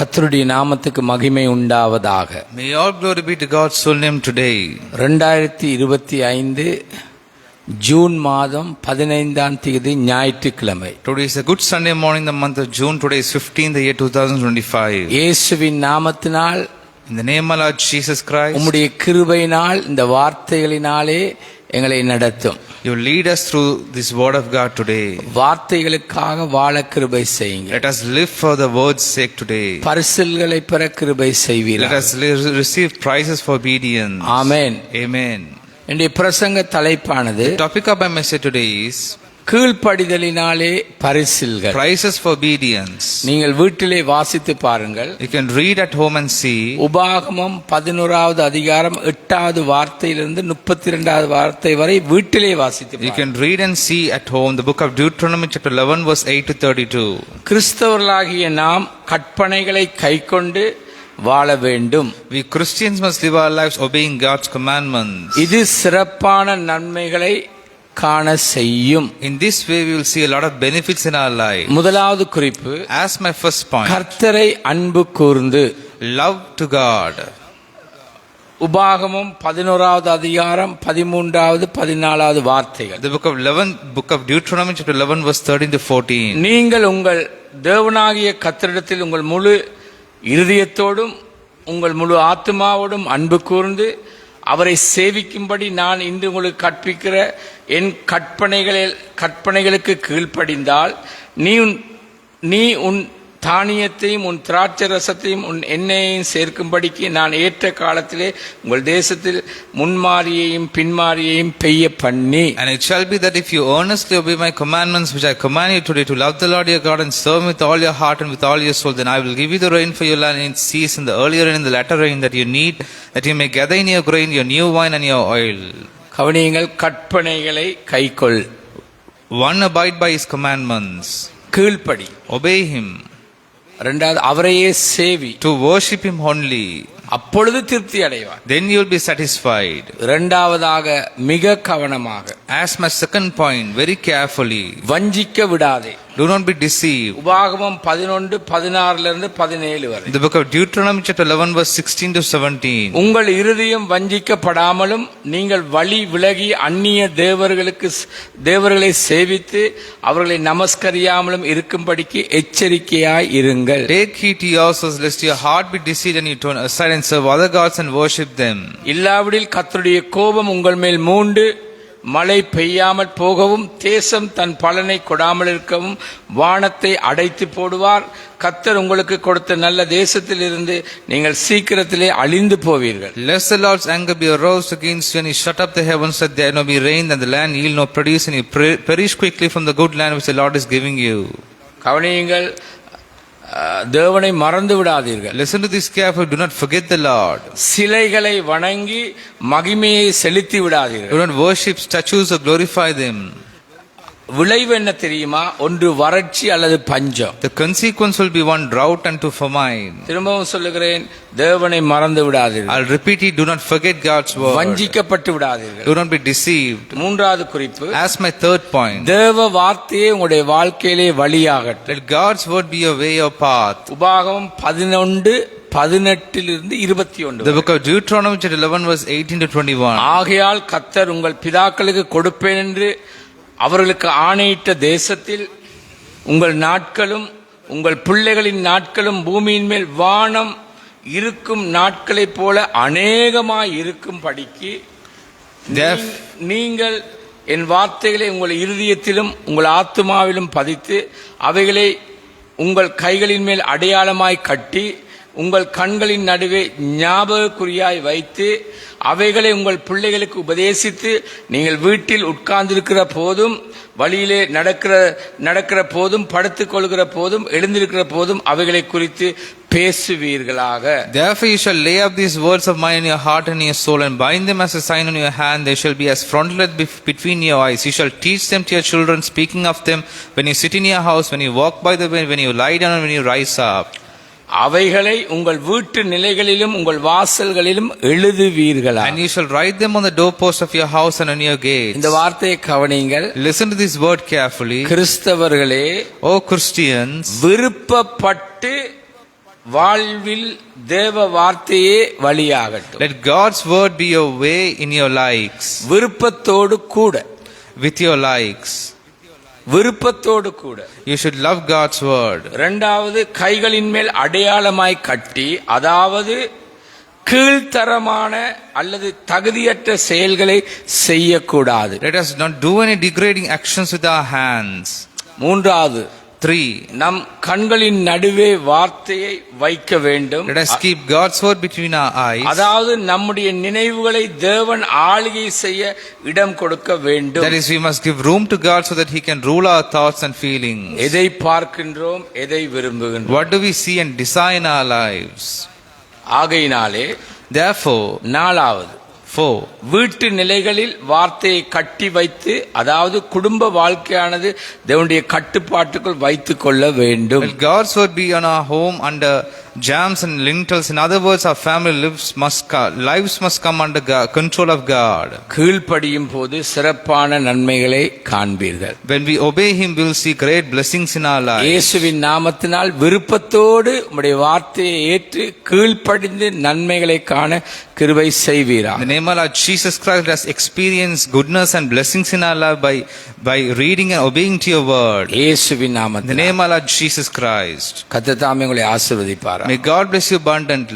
கர்த்தருடைய நாமத்துக்கு மகிமை உண்டாவதாக. May all glory be to God's soul name today. 2025 June மாதம் 15ஆம் தேதி ஞாயிற்றுக்கிழமை. Today is a good Sunday morning, the month of June. Today is 15th, the year 2025. இயேசுவின் நாமத்தினால், In the name of Lord Jesus Christ, உம்முடைய கிருபையினால், இந்த வார்த்தைகளினாலே எங்களை நடத்தும். you lead us through this word of God today. வார்த்தைகளுக்காக வாழ கிருபை செய்யுங்க. Let us live for the word's sake today. பரிசுகளை பெற கிருபை Let செய்வீர்கள். us receive prizes for obedience. Amen. Amen. என்னுடைய பிரசங்க தலைப்பானது, The topic of my message today is கீழ்ப்படிதலினாலே பரிசில்கள். prizes for obedience. நீங்கள் வீட்டிலே வாசித்து பாருங்கள். You can read at home and see. உபாகமம் 11வது அதிகாரம் 8வது வார்த்தையிலிருந்து 32வது வார்த்தை வரை வீட்டிலே வாசித்து You பாருங்கள். can read and see at home the book of Deuteronomy chapter 11 verse 8 to 32. கிறிஸ்தவர்களாகிய நாம் கற்பனைகளை கைக்கொண்டு வாழ வேண்டும். We Christians must live our lives obeying God's commandments. இது சிறப்பான நன்மைகளை காண செய்யும். In this way we will see a lot of benefits in our life. முதலாவது குறிப்பு, As my first point, கர்த்தரை அன்பு கூர்ந்து. love to God. உபாகமம் 11வது அதிகாரம் 13வது 14வது வார்த்தைகள். The book of Deuteronomy chapter 11 verse 13 to 14. நீங்கள் உங்கள் தேவனாகிய கர்த்தரிடத்தில் உங்கள் முழு இருதயத்தோடும் உங்கள் முழு ஆத்துமாவோடும் அன்பு கூர்ந்து அவரை சேவிக்கும்படி நான் இன்று உங்களுக்கு கற்பிக்கிற என் கற்பனைகளுக்கு கீழ்ப்படிந்தால் நீ உன் தானியத்தையும் உன் திராட்சை ரசத்தையும் உன் எண்ணெயையும் சேர்க்கும்படிக்கு நான் ஏற்ற காலத்திலே உங்கள் தேசத்தில் முன்மாரியையும் பின்மாரியையும் பெய்ய பண்ணி. And it shall be that if you earnestly obey my commandments which I command you today, to love the Lord your God and serve him with all your heart and with all your soul, then I will give you the rain for your land in its season, the earlier and the latter rain that you need, that you may gather in your grain, your new wine and your oil. கவனியுங்கள், கற்பனைகளை கைக்கொள். One, abide by his commandments. கீழ்ப்படி. Obey him. இரண்டாவது, அவரையே சேவி. To worship him only. அப்பொழுது திருப்தி அடைவார். Then you will be satisfied. இரண்டாவதாக, மிக கவனமாக. As my second point, very carefully. வஞ்சிக்க விடாதே. Do not be deceived. உபாகமம் 11:16 17 வரை. The book of Deuteronomy chapter 11 verse 16 to 17. உங்கள் இருதயம் வஞ்சிக்கப்படாமலும் நீங்கள் வழி விலகி அந்நிய தேவர்களை சேவித்து அவர்களை நமஸ்கரியாமலும் இருக்கும்படிக்கு எச்சரிக்கையாய் இருங்கள். Take heed to yourselves lest your heart be deceived and you turn aside and serve other gods and worship them. இல்லாவிடில் கர்த்தருடைய கோபம் உங்கள் மேல் மூண்டு மழை பெய்யாமல் போகவும் தேசம் தன் பலனை கொடாமல் இருக்கவும் வானத்தை அடைத்து போடுவார். கர்த்தர் உங்களுக்கு கொடுத்த நல்ல தேசத்தில் இருந்து நீங்கள் சீக்கிரத்திலே அழிந்து போவீர்கள். Lest the Lord's anger be aroused against you and he shut up the heavens that there no be rain and the land yield no produce and you perish quickly from the good land which the Lord is giving you. கவனியுங்கள், தேவனை மறந்து விடாதீர்கள். Listen to this carefully, do not forget the Lord. சிலைகளை வணங்கி மகிமையை செலுத்தி விடாதீர்கள். Do not worship statues or glorify them. விளைவு என்ன தெரியுமா? ஒன்று வறட்சி அல்லது பஞ்சம். The consequence will be one, drought and to famine. திரும்பவும் சொல்லுகிறேன், தேவனை மறந்து விடாதீர்கள். I'll repeat it, do not forget God's word. வஞ்சிக்கப்பட்டு விடாதீர்கள். Do not be deceived. மூன்றாவது குறிப்பு, As my third point, தேவ வார்த்தையே உங்களுடைய வாழ்க்கையிலே வழியாகட்டும். let God's word be your way, your path. உபாகமம் 11:18 21. The book of Deuteronomy chapter 11 verse 18 to 21. ஆகையால் கர்த்தர் உங்கள் பிதாக்களுக்கு கொடுப்பேன் என்று அவர்களுக்கு ஆணையிட்ட தேசத்தில் உங்கள் நாட்களும் உங்கள் பிள்ளைகளின் நாட்களும் பூமியின் மேல் வானம் இருக்கும் நாட்களைப் போல அநேகமாய் இருக்கும் படிக்கு நீங்கள் என் வார்த்தைகளை உங்கள் இருதயத்திலும் உங்கள் ஆத்துமாவிலும் பதித்து அவைகளை உங்கள் கைகளின் மேல் அடையாளமாய் கட்டி உங்கள் கண்களின் நடுவே ஞாபகக்குறியாய் வைத்து அவைகளை உங்கள் பிள்ளைகளுக்கு உபதேசித்து நீங்கள் வீட்டில் உட்கார்ந்திருக்கிற போதும் வழியிலே நடக்கிற போதும் படுத்துக் கொள்கிற போதும் எழுந்திருக்கிற போதும் அவைகளை குறித்து பேசுவீர்களாக. Therefore you shall lay up these words of mine in your heart and in your soul and bind them as a sign on your hand. They shall be as frontlets between your eyes. You shall teach them to your children, speaking of them when you sit in your house, when you walk by the way, when you lie down and when you rise up. அவைகளை உங்கள் வீட்டு நிலைகளிலும் உங்கள் வாசல்களிலும் எழுதுவீர்களா. And you shall write them on the doorposts of your house and on your gates. இந்த வார்த்தையை கவனியுங்கள். Listen to this word carefully. கிறிஸ்தவர்களே, O Christians, விருப்பப்பட்டு வாழ்வில் தேவ வார்த்தையே வழியாகட்டும். Let God's word be your way in your likes. விருப்பத்தோடு கூட, With your likes. விருப்பத்தோடு கூட. You should love God's word. இரண்டாவது, கைகளின் மேல் அடையாளமாய் கட்டி, அதாவது கீழ்த்தரமான அல்லது தகுதியற்ற செயல்களை செய்யக்கூடாது. Let us not do any degrading actions with our hands. மூன்றாவது, 3. நம் கண்களின் நடுவே வார்த்தையை வைக்க வேண்டும். Let us keep God's word between our eyes. அதாவது நம்முடைய நினைவுகளை தேவன் ஆளுகை செய்ய இடம் கொடுக்க வேண்டும். That is, we must give room to God so that He can rule our thoughts and feelings. எதை பார்க்கின்றோம், எதை விரும்புகின்றோம். What do we see and desire in our lives? ஆகையினாலே Therefore, நாலாவது, 4. வீட்டு நிலைகளில் வார்த்தையை கட்டி வைத்து, அதாவது குடும்ப வாழ்க்கையானது தேவனுடைய கட்டுப்பாட்டுக்குள் வைத்துக் கொள்ள வேண்டும். Let God's word be on our home under jams and lintels. In other words, our family lives must come under control of God. கீழ்ப்படியும் போது சிறப்பான நன்மைகளை காண்பீர்கள். When we obey Him, we will see great blessings in our lives. இயேசுவின் நாமத்தினால் விருப்பத்தோடு உம்முடைய வார்த்தையை ஏற்று கீழ்ப்படிந்து நன்மைகளை காண கிருபை செய்வீராக. In the name of Lord Jesus Christ, let us experience goodness and blessings in our life by reading and obeying to your word. இயேசுவின் In the நாமத்தினால் name of Lord Jesus Christ. கர்த்தர் தாமே உங்களை ஆசீர்வதிப்பார். May God bless you abundantly.